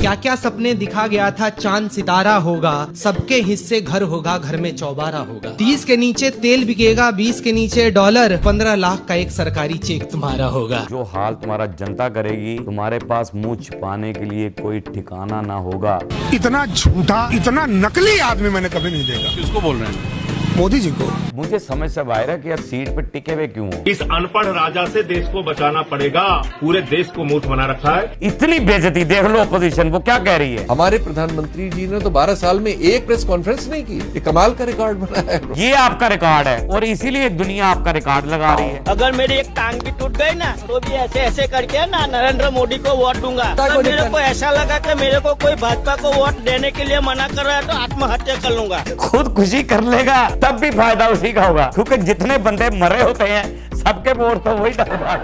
क्या क्या सपने दिखा गया था, चांद सितारा होगा, सबके हिस्से घर होगा, घर में चौबारा होगा, 30 के नीचे तेल बिकेगा, 20 के नीचे डॉलर, 15 लाख का एक सरकारी चेक तुम्हारा होगा। जो हाल तुम्हारा जनता करेगी, तुम्हारे पास मुंह छिपाने के लिए कोई ठिकाना ना होगा। इतना झूठा, इतना नकली आदमी मैंने कभी नहीं देखा। किसको बोल रहे हैं? मोदी जी को। मुझे समझ से बाहर है कि यार सीट पे टिके हुए क्यों हो? इस अनपढ़ राजा से देश को बचाना पड़ेगा। पूरे देश को मूर्ख बना रखा है। इतनी बेइज्जती देख लो अपोजिशन, वो क्या कह रही है। हमारे प्रधानमंत्री जी ने तो 12 साल में एक प्रेस कॉन्फ्रेंस नहीं की। ये कमाल का रिकॉर्ड बना है। ये आपका रिकॉर्ड है और इसीलिए दुनिया आपका रिकॉर्ड लगा रही है। अगर मेरी एक टांग भी टूट गई ना तो भी ऐसे ऐसे करके ना नरेंद्र मोदी को वोट दूंगा। अगर मेरे को ऐसा लगा कि मेरे को कोई भाजपा को वोट देने के लिए मना कर रहा है तो आत्महत्या कर लूंगा। खुद खुशी कर लेगा तब भी फायदा उसी का होगा, क्योंकि जितने बंदे मरे होते हैं सबके वोट तो वही डालता।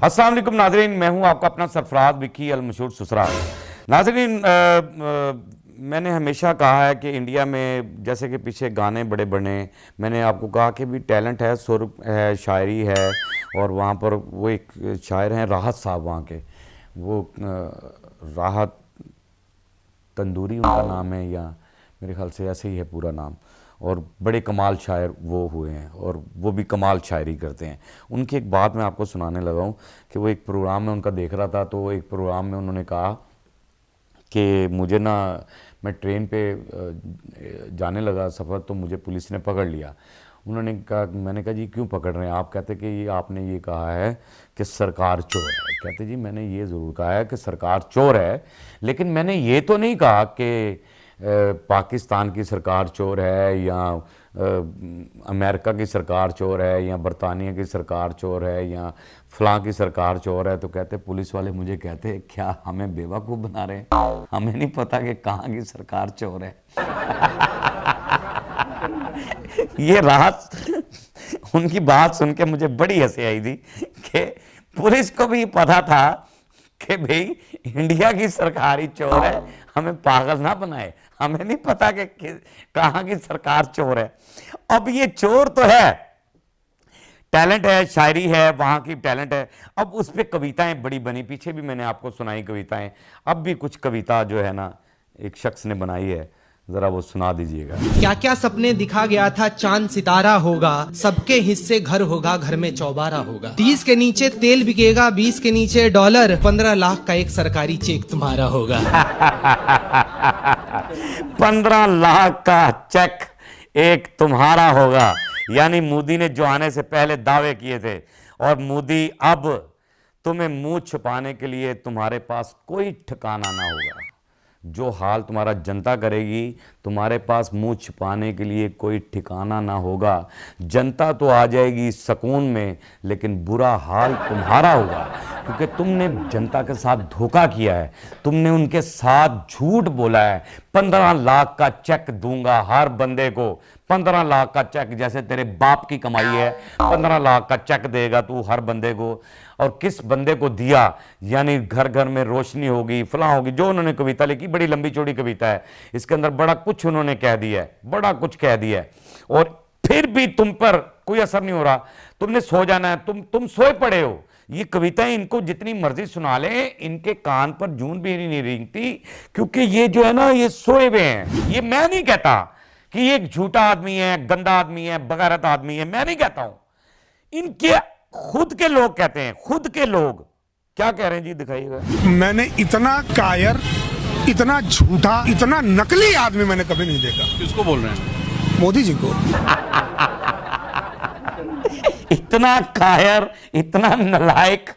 अस्सलाम वालेकुम नाज़रीन, मैं हूं आपका अपना सरफराज विक्की अल मशहूर सुसरा। नाज़रीन, मैंने हमेशा कहा है कि इंडिया में जैसे कि पीछे गाने बड़े बने, मैंने आपको कहा कि भी टैलेंट है, सुर है, शायरी है, और वहाँ पर वो एक शायर हैं राहत साहब, वहाँ के वो राहत तंदूरी उनका नाम है, या मेरे ख्याल से ऐसे ही है पूरा नाम, और बड़े कमाल शायर वो हुए हैं और वो भी कमाल शायरी करते हैं। उनकी एक बात मैं आपको सुनाने लगा हूँ कि वो एक प्रोग्राम में उनका देख रहा था, तो एक प्रोग्राम में उन्होंने कहा कि मुझे ना, मैं ट्रेन पे जाने लगा सफ़र, तो मुझे पुलिस ने पकड़ लिया। उन्होंने कहा, मैंने कहा जी क्यों पकड़ रहे हैं आप? कहते कि ये आपने ये कहा है कि सरकार चोर है। कहते जी मैंने ये ज़रूर कहा है कि सरकार चोर है, लेकिन मैंने ये तो नहीं कहा कि पाकिस्तान की सरकार चोर है, या अमेरिका की सरकार चोर है, या बरतानिया की सरकार चोर है, या फलां की सरकार चोर है। तो कहते पुलिस वाले मुझे कहते क्या हमें बेवकूफ़ बना रहे हैं, हमें नहीं पता कि कहाँ की सरकार चोर है। ये राहत, उनकी बात सुन के मुझे बड़ी हंसी आई थी कि पुलिस को भी पता था कि भाई इंडिया की सरकार ही चोर है, हमें पागल ना बनाए, हमें नहीं पता कि कहाँ की सरकार चोर है। अब ये चोर तो है, टैलेंट है, शायरी है, वहाँ की टैलेंट है। अब उस पर कविताएं बड़ी बनी, पीछे भी मैंने आपको सुनाई कविताएं, अब भी कुछ कविता जो है ना एक शख्स ने बनाई है, जरा वो सुना दीजिएगा। क्या क्या सपने दिखा गया था, चांद सितारा होगा, सबके हिस्से घर होगा, घर में चौबारा होगा, 30 के नीचे तेल बिकेगा, 20 के नीचे डॉलर, 15 लाख का एक सरकारी चेक तुम्हारा होगा। 15 लाख का चेक एक तुम्हारा होगा। यानी मोदी ने जो आने से पहले दावे किए थे, और मोदी अब तुम्हें मुंह छुपाने के लिए तुम्हारे पास कोई ठिकाना ना होगा। जो हाल तुम्हारा जनता करेगी, तुम्हारे पास मुंह छिपाने के लिए कोई ठिकाना ना होगा। जनता तो आ जाएगी सुकून में, लेकिन बुरा हाल तुम्हारा होगा, क्योंकि तुमने जनता के साथ धोखा किया है, तुमने उनके साथ झूठ बोला है। 15 लाख का चेक दूंगा हर बंदे को, 15 लाख का चेक, जैसे तेरे बाप की कमाई है, 15 लाख का चेक देगा तू हर बंदे को। और किस बंदे को दिया, यानी घर घर में रोशनी होगी, फलां होगी, जो उन्होंने कविता लिखी, बड़ी लंबी चौड़ी कविता है, इसके अंदर बड़ा कुछ उन्होंने कह दिया है, बड़ा कुछ कह दिया है, और फिर भी तुम पर कोई असर नहीं हो रहा। तुमने सो जाना है, तुम सोए पड़े हो। ये कविताएं इनको जितनी मर्जी सुना लें, इनके कान पर जून भी नहीं रेंगती, क्योंकि ये जो है ना, ये सोए हुए हैं। ये मैं नहीं कहता कि ये एक झूठा आदमी है, गंदा आदमी है, बगैरत आदमी है, मैं नहीं कहता हूं, इनके खुद के लोग कहते हैं। खुद के लोग क्या कह रहे हैं जी, दिखाइएगा। मैंने इतना कायर, इतना झूठा, इतना नकली आदमी मैंने कभी नहीं देखा। किसको बोल रहे हैं? मोदी जी को। इतना कायर, इतना नलायक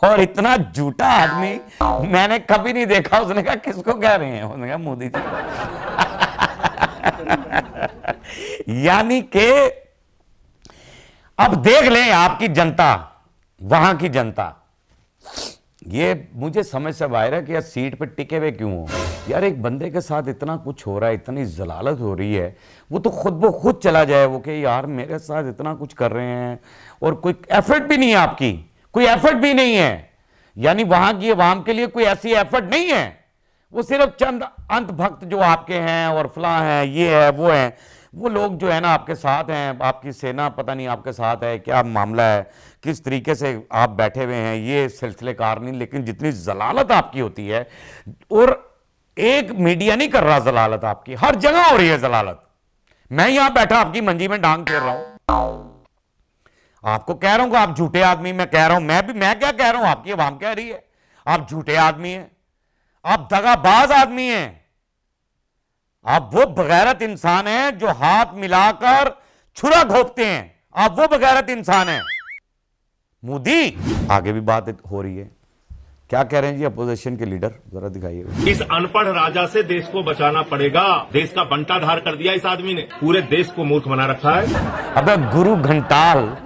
और इतना झूठा आदमी मैंने कभी नहीं देखा। उसने कहा किसको कह रहे हैं? उसने कहा मोदी जी। यानी कि अब देख लें आपकी जनता, वहां की जनता। ये मुझे समझ से बाहर है कि यार सीट पे टिके हुए क्यों हो। यार एक बंदे के साथ इतना कुछ हो रहा है, इतनी जलालत हो रही है, वो तो खुद ब खुद चला जाए वो कि यार मेरे साथ इतना कुछ कर रहे हैं, और कोई एफर्ट भी नहीं है आपकी, कोई एफर्ट भी नहीं है। यानी वहां की अवाम के लिए कोई ऐसी एफर्ट नहीं है, वो सिर्फ चंद अंत भक्त जो आपके हैं और फलां हैं, ये है वो है। वो लोग जो है ना आपके साथ हैं, आपकी सेना पता नहीं आपके साथ है, क्या मामला है, किस तरीके से आप बैठे हुए हैं, ये सिलसिलेकार नहीं। लेकिन जितनी जलालत आपकी होती है, और एक मीडिया नहीं कर रहा जलालत आपकी, हर जगह हो रही है जलालत। मैं यहां बैठा आपकी मंजी में डांग फेर रहा हूं, आपको कह रहा हूं कि आप झूठे आदमी। मैं कह रहा हूं, मैं क्या कह रहा हूं, आपकी आवाम कह रही है आप झूठे आदमी हैं, आप दगाबाज आदमी हैं, आप वो बगैरत इंसान हैं जो हाथ मिलाकर छुरा घोंपते हैं, आप वो बगैरत इंसान हैं। मोदी आगे भी बात हो रही है, क्या कह रहे हैं जी अपोजिशन के लीडर, जरा दिखाइए। इस अनपढ़ राजा से देश को बचाना पड़ेगा। देश का बंटाधार कर दिया इस आदमी ने, पूरे देश को मूर्ख बना रखा है। अबे गुरु घंटाल,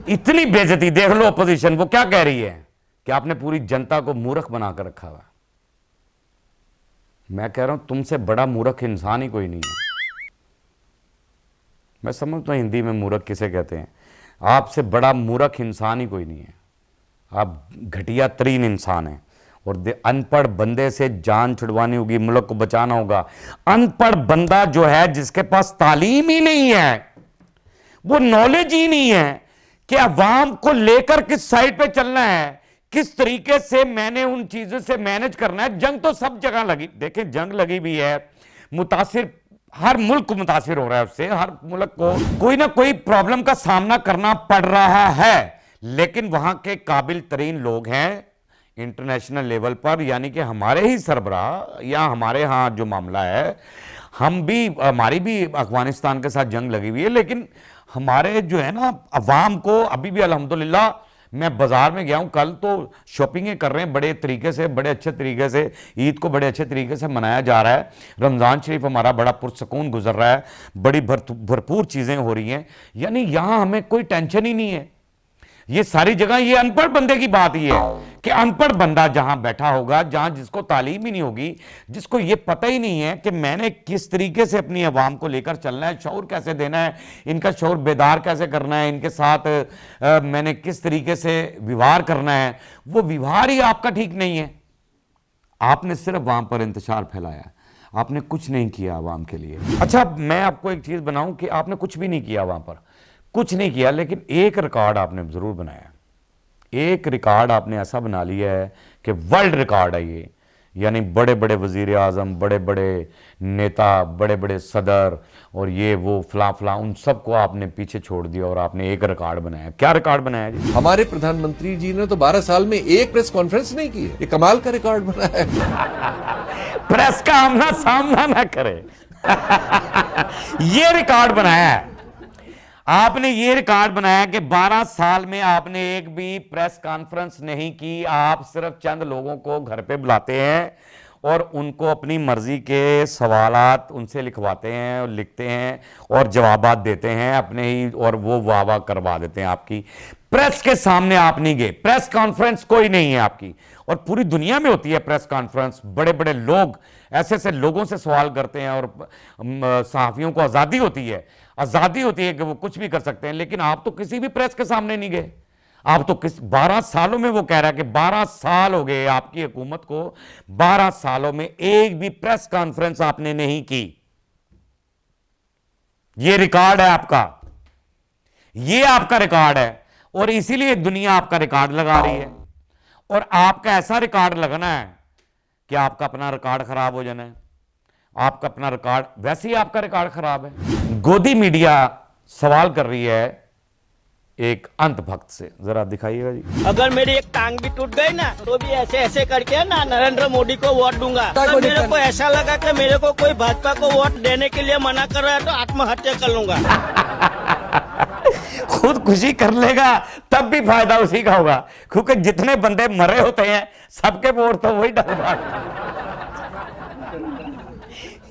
इतनी बेइज्जती देख लो अपोजिशन, वो क्या कह रही है कि आपने पूरी जनता को मूर्ख बनाकर रखा हुआ। मैं कह रहा हूं तुमसे बड़ा मूर्ख इंसान ही कोई नहीं है। मैं समझता हूं हिंदी में मूर्ख किसे कहते हैं, आपसे बड़ा मूर्ख इंसान ही कोई नहीं है। आप घटिया तरीन इंसान हैं, और अनपढ़ बंदे से जान छुड़वानी होगी, मुल्क को बचाना होगा। अनपढ़ बंदा जो है, जिसके पास तालीम ही नहीं है, वो नॉलेज ही नहीं है कि अवाम को लेकर किस साइड पे चलना है, किस तरीके से मैंने उन चीजों से मैनेज करना है। जंग तो सब जगह लगी, देखें जंग लगी भी है, मुतासिर हर मुल्क को मुतासिर हो रहा है उससे, हर मुल्क को कोई ना कोई प्रॉब्लम का सामना करना पड़ रहा है। लेकिन वहां के काबिल तरीन लोग हैं इंटरनेशनल लेवल पर, यानी कि हमारे ही सरबराह या हमारे यहाँ जो मामला है, हमारी भी अफगानिस्तान के साथ जंग लगी हुई है, लेकिन हमारे जो है ना अवाम को अभी भी अल्हम्दुलिल्लाह, मैं बाजार में गया हूं कल, तो शॉपिंगें कर रहे हैं बड़े तरीके से, बड़े अच्छे तरीके से, ईद को बड़े अच्छे तरीके से मनाया जा रहा है। रमज़ान शरीफ हमारा बड़ा पुरसकून गुजर रहा है, बड़ी भरपूर चीज़ें हो रही हैं, यानी यहाँ हमें कोई टेंशन ही नहीं है। ये सारी जगह ये अनपढ़ बंदे की बात ही है कि अनपढ़ बंदा जहां बैठा होगा, जहां जिसको तालीम ही नहीं होगी, जिसको ये पता ही नहीं है कि मैंने किस तरीके से अपनी आवाम को लेकर चलना है, शऊर कैसे देना है, इनका शऊर बेदार कैसे करना है, इनके साथ मैंने किस तरीके से व्यवहार करना है, वो व्यवहार ही आपका ठीक नहीं है। आपने सिर्फ वहां पर इंतशार फैलाया, आपने कुछ नहीं किया आवाम के लिए। अच्छा, मैं आपको एक चीज बनाऊं कि आपने कुछ भी नहीं किया, वहां पर कुछ नहीं किया, लेकिन एक रिकॉर्ड आपने जरूर बनाया। एक रिकॉर्ड आपने ऐसा बना लिया है कि वर्ल्ड रिकॉर्ड है ये, यानी बड़े बड़े वजीर आजम, बड़े बड़े नेता, बड़े बड़े सदर और ये वो फला फला, उन सबको आपने पीछे छोड़ दिया और आपने एक रिकॉर्ड बनाया। क्या रिकॉर्ड बनाया जी? हमारे प्रधानमंत्री जी ने तो 12 साल में एक प्रेस कॉन्फ्रेंस नहीं की, ये कमाल का रिकॉर्ड बनाया है। प्रेस का आमना सामना ना करे ये रिकॉर्ड बनाया है आपने। ये रिकॉर्ड बनाया कि 12 साल में आपने एक भी प्रेस कॉन्फ्रेंस नहीं की। आप सिर्फ चंद लोगों को घर पे बुलाते हैं और उनको अपनी मर्जी के सवालात उनसे लिखवाते हैं और लिखते हैं और जवाबात देते हैं अपने ही, और वो वाह वाह करवा देते हैं आपकी। प्रेस के सामने आप नहीं गए, प्रेस कॉन्फ्रेंस कोई नहीं है आपकी। और पूरी दुनिया में होती है प्रेस कॉन्फ्रेंस, बड़े बड़े लोग ऐसे ऐसे लोगों से सवाल करते हैं और सहाफियों को आज़ादी होती है कि वो कुछ भी कर सकते हैं। लेकिन आप तो किसी भी प्रेस के सामने नहीं गए। आप तो 12 सालों में, वो कह रहा है कि 12 साल हो गए आपकी हुकूमत को, 12 सालों में एक भी प्रेस कॉन्फ्रेंस आपने नहीं की। ये रिकॉर्ड है आपका, ये आपका रिकॉर्ड है, और इसीलिए दुनिया आपका रिकॉर्ड लगा रही है। और आपका ऐसा रिकॉर्ड लगना है कि आपका अपना रिकॉर्ड खराब हो जाना है। आपका अपना रिकॉर्ड, वैसे ही आपका रिकॉर्ड खराब है। गोदी मीडिया सवाल कर रही है एक अंधभक्त से, जरा दिखाइएगा जी। अगर मेरी एक टांग भी टूट गई ना, तो भी ऐसे ऐसे करके ना नरेंद्र मोदी को वोट दूंगा। तो मेरे को ऐसा लगा कि मेरे को कोई भाजपा को वोट देने के लिए मना कर रहा है, तो आत्महत्या कर लूंगा। खुदकुशी कर लेगा तब भी फायदा उसी का होगा, क्योंकि जितने बंदे मरे होते हैं सबके वोट तो वही डालवा।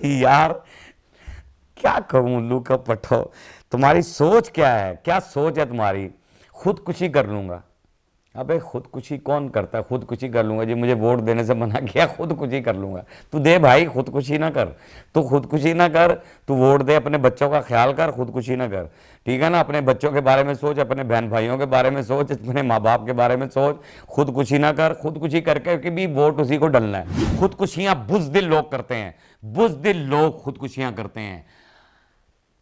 यार क्या कहूं उल्लू का पट्टो, तुम्हारी सोच क्या है? क्या सोच है तुम्हारी? खुदकुशी कर लूंगा। अबे खुदकुशी कौन करता है? खुदकुशी कर लूंगा जी, मुझे वोट देने से मना किया, खुदकुशी कर लूंगा। तू दे भाई, खुदकुशी ना कर, तू खुदकुशी ना कर, तू वोट दे, अपने बच्चों का ख्याल कर, खुदकुशी ना कर, ठीक है ना? अपने बच्चों के बारे में सोच, अपने बहन भाइयों के बारे में सोच, अपने माँ बाप के बारे में सोच, खुदकुशी ना कर। खुदकुशी करके कि भी वोट उसी को डलना है। खुदकुशियां बुज़दिल लोग करते हैं, बुज़दिल लोग खुदकुशियां करते हैं।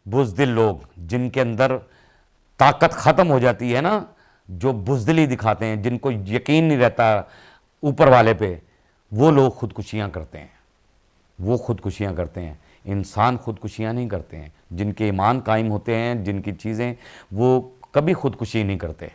बुज़दिल लोग जिनके अंदर ताकत ख़त्म हो जाती है ना, जो बुज़दिली दिखाते हैं, जिनको यकीन नहीं रहता ऊपर वाले पे, वो लोग खुदकुशियाँ करते हैं। वो खुदकुशियाँ करते हैं। इंसान खुदकुशियाँ नहीं करते हैं। जिनके ईमान कायम होते हैं, जिनकी चीज़ें, वो कभी खुदकुशी नहीं करते।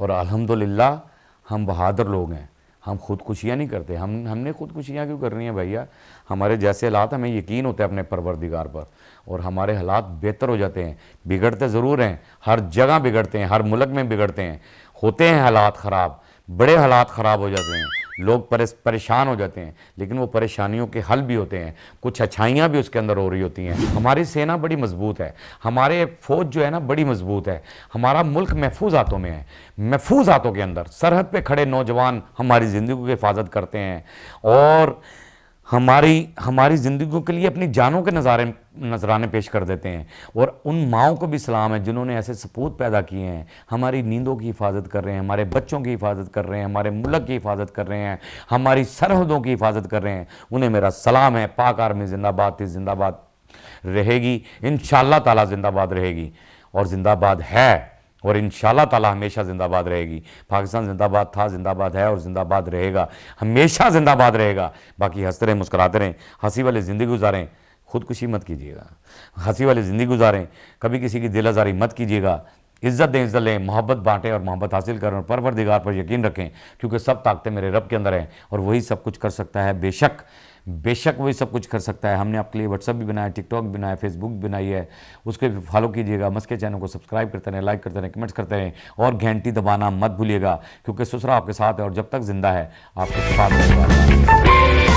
और अल्हम्दुलिल्लाह हम बहादुर लोग हैं, हम खुदकुशियाँ नहीं करते। हमने खुदकुशियाँ क्यों करनी है भैया? हमारे जैसे हालात, हमें यकीन होता है अपने परवरदिगार पर, और हमारे हालात बेहतर हो जाते हैं। बिगड़ते ज़रूर हैं, हर जगह बिगड़ते हैं, हर मुल्क में बिगड़ते हैं, होते हैं हालात ख़राब, बड़े हालात ख़राब हो जाते हैं, लोग परेशान हो जाते हैं, लेकिन वो परेशानियों के हल भी होते हैं, कुछ अच्छाइयाँ भी उसके अंदर हो रही होती हैं। हमारी सेना बड़ी मजबूत है, हमारे फ़ौज जो है ना बड़ी मजबूत है, हमारा मुल्क महफूज हाथों में है। महफूज हाथों के अंदर सरहद पे खड़े नौजवान हमारी ज़िंदगी की हिफाजत करते हैं, और हमारी ज़िंदगियों के लिए अपनी जानों के नजराने पेश कर देते हैं। और उन माओं को भी सलाम है जिन्होंने ऐसे सपूत पैदा किए हैं, हमारी नींदों की हिफाजत कर रहे हैं, हमारे बच्चों की हिफाजत कर रहे हैं, हमारे मुल्क की हिफाजत कर रहे हैं, हमारी सरहदों की हिफाजत कर रहे हैं। उन्हें मेरा सलाम है। पाक आर्मी जिंदाबाद थी, जिंदाबाद रहेगी, इंशाअल्लाह ताला जिंदाबाद रहेगी, और जिंदाबाद है, और इंशाअल्लाह ताला हमेशा जिंदाबाद रहेगी। पाकिस्तान जिंदाबाद था, जिंदाबाद है, और जिंदाबाद रहेगा, हमेशा जिंदाबाद रहेगा। बाकी हंसते रहें, मुस्कुराते रहें, हंसी वाली ज़िंदगी गुजारें, खुदकुशी मत कीजिएगा, हंसी वाली ज़िंदगी गुजारें, कभी किसी की दिल आज़ारी मत कीजिएगा। इज़्ज़त दें, इज़्ज़त लें, मोहब्बत बांटें और मोहब्बत हासिल करें, और परवरदिगार पर यकीन रखें, क्योंकि सब ताकतें मेरे रब के अंदर हैं, और वही सब कुछ कर सकता है। बेशक वही सब कुछ कर सकता है। हमने आपके लिए व्हाट्सअप भी बनाया, टिकटॉक भी बनाया, फेसबुक भी बनाई है, उसके भी फॉलो कीजिएगा। मस्के चैनल को सब्सक्राइब करते रहें, लाइक करते रहें, कमेंट्स करते रहें, और घंटी दबाना मत भूलिएगा, क्योंकि ससुरा आपके साथ है, और जब तक जिंदा है आपके साथ रहेगा।